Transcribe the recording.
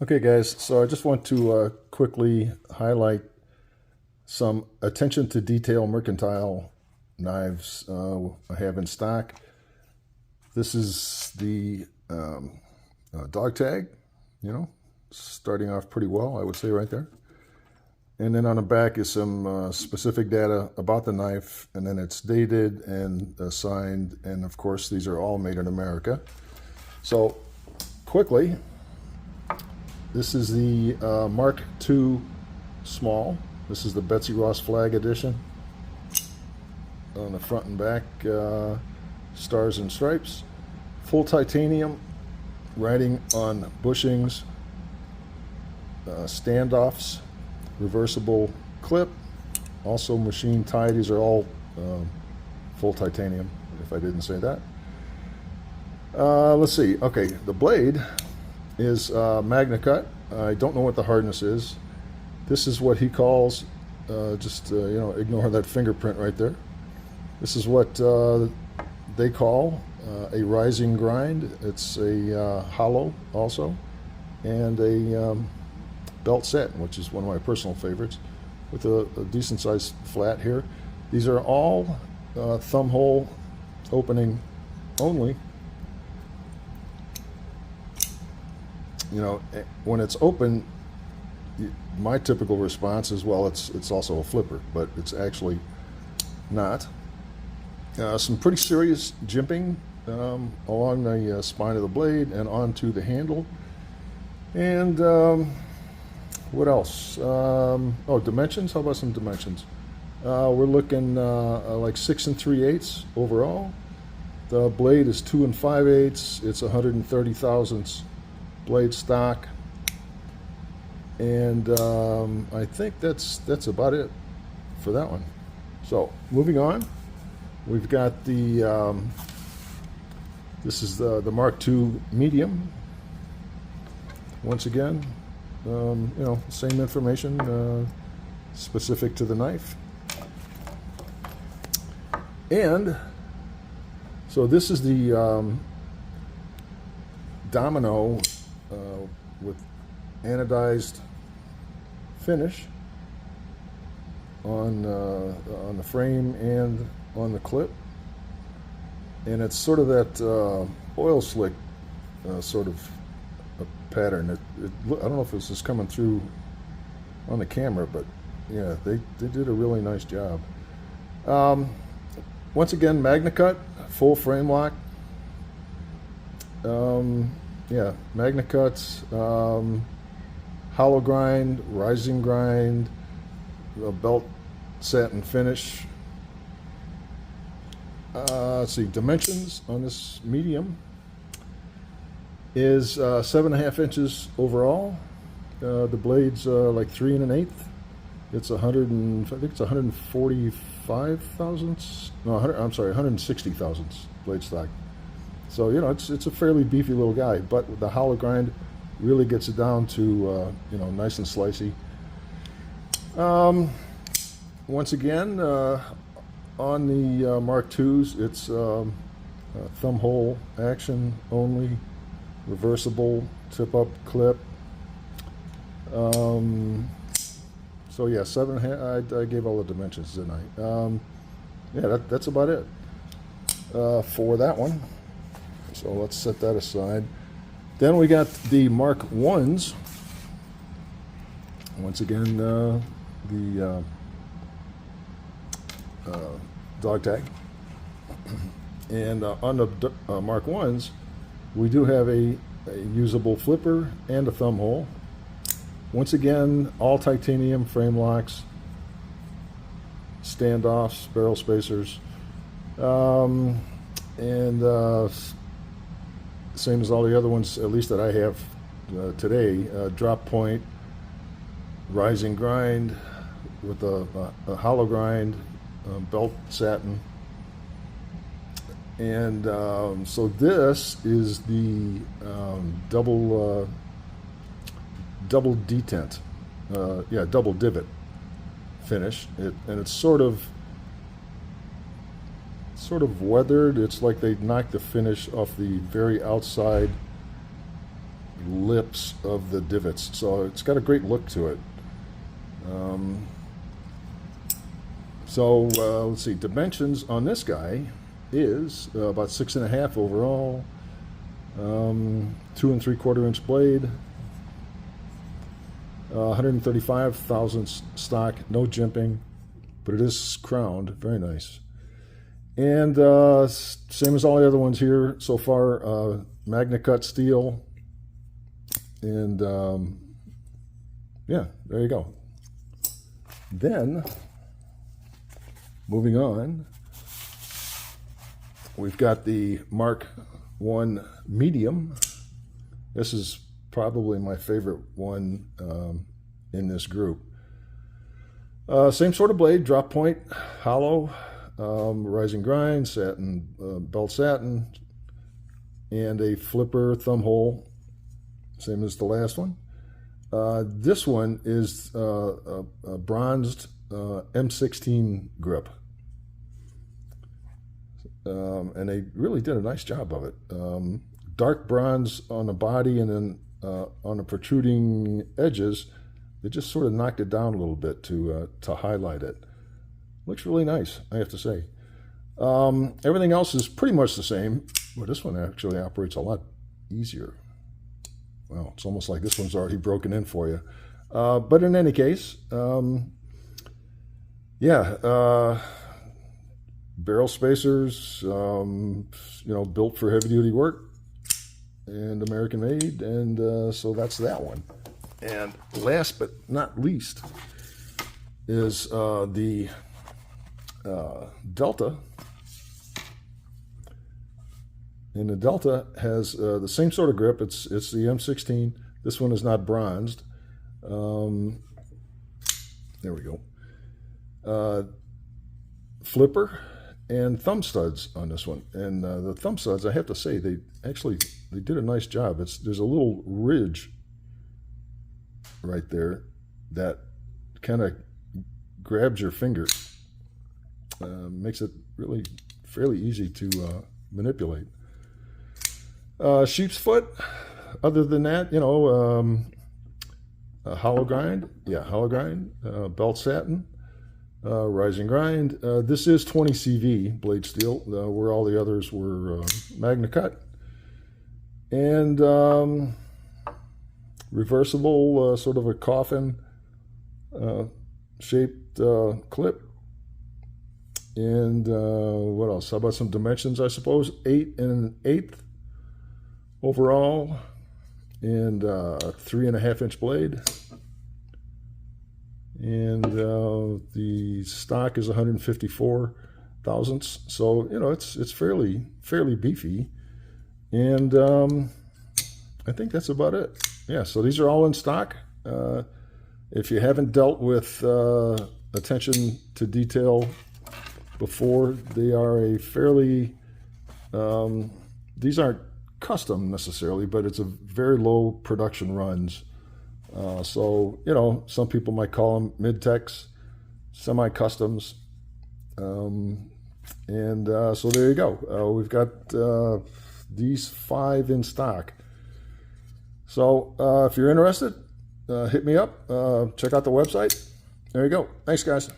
Okay guys, so I just want to quickly highlight some attention to detail mercantile knives I have in stock. This is the dog tag, starting off pretty well, I would say right there. And then on the back is some specific data about the knife, and then it's dated and signed, and of course these are all made in America. So quickly, this is the Mark II Small. This is the Betsy Ross Flag edition. On the front and back, stars and stripes. Full titanium, writing on bushings, standoffs, reversible clip, also machine tied. These are all full titanium, if I didn't say that. Let's see. Okay, the blade is Magna Cut. I don't know what the hardness is. This is what he calls, ignore that fingerprint right there. This is what they call a rising grind. It's a hollow also, and a belt set, which is one of my personal favorites, with a decent sized flat here. These are all thumb hole opening only. When it's open, my typical response is, well, it's also a flipper, but it's actually not. Some pretty serious jimping along the spine of the blade and onto the handle. And what else? Dimensions. How about some dimensions? We're looking like 6 3/8 overall. The blade is 2 5/8. It's 130 thousandths blade stock, and I think that's about it for that one. So moving on, we've got the this is the Mark II Medium. Once again, same information specific to the knife. And so this is the Domino with anodized finish on the frame and on the clip, and it's sort of that oil slick sort of a pattern. I don't know if this is coming through on the camera, but yeah, they did a really nice job. Once again, Magna Cut, full frame lock. Magna Cuts, hollow grind, rising grind, belt set and finish. Let's see, dimensions on this medium is 7.5 inches overall. The blade's like 3 1/8. It's 145 thousandths. No, 160 thousandths blade stock. So it's a fairly beefy little guy, but the hollow grind really gets it down to nice and slicey. Once again, on the Mark IIs, it's thumb hole action only, reversible tip-up clip. So yeah, 7.5. I gave all the dimensions, didn't I? That's about it for that one. So let's set that aside. Then we got the Mark Is. Once again, the dog tag. And on the Mark Is, we do have a usable flipper and a thumb hole. Once again, all titanium frame locks, standoffs, barrel spacers, and same as all the other ones, at least that I have today. Drop point, rising grind with a hollow grind, belt satin. And so this is the double detent, double divot finish. And it's sort of weathered. It's like they knocked the finish off the very outside lips of the divots. So it's got a great look to it. Let's see, dimensions on this guy is about 6.5 overall, 2 3/4 inch blade, 135 thousandths stock, no jimping, but it is crowned, very nice. And same as all the other ones here so far, Magna Cut steel, and yeah, there you go. Then, moving on, we've got the Mark I medium. This is probably my favorite one in this group. Same sort of blade, drop point, hollow, rising grind, satin, belt satin, and a flipper thumb hole, same as the last one. This one is a bronzed M16 grip. And they really did a nice job of it. Dark bronze on the body, and then on the protruding edges, they just sort of knocked it down a little bit to highlight it. Looks really nice, I have to say. Everything else is pretty much the same, but this one actually operates a lot easier. Well, it's almost like this one's already broken in for you. But in any case, yeah, barrel spacers, built for heavy duty work and American made, and so that's that one. And last but not least is the Delta. And the Delta has the same sort of grip. It's the M16. This one is not bronzed. There we go. Flipper and thumb studs on this one. And the thumb studs, I have to say, they did a nice job. There's a little ridge right there that kind of grabs your finger. Makes it really fairly easy to manipulate. Sheep's foot, other than that, hollow grind, belt satin, rising grind. This is 20 CV blade steel, where all the others were Magna Cut. And reversible, sort of a coffin shaped clip. And what else? How about some dimensions, I suppose? 8 1/8 overall, and 3.5 inch blade. And the stock is 154 thousandths. So, it's fairly beefy. And I think that's about it. Yeah, so these are all in stock. If you haven't dealt with attention to detail before, they are a fairly, these aren't custom necessarily, but it's a very low production runs. So, some people might call them mid-techs, semi-customs. So there you go. We've got these 5 in stock. So if you're interested, hit me up. Check out the website. There you go. Thanks, guys.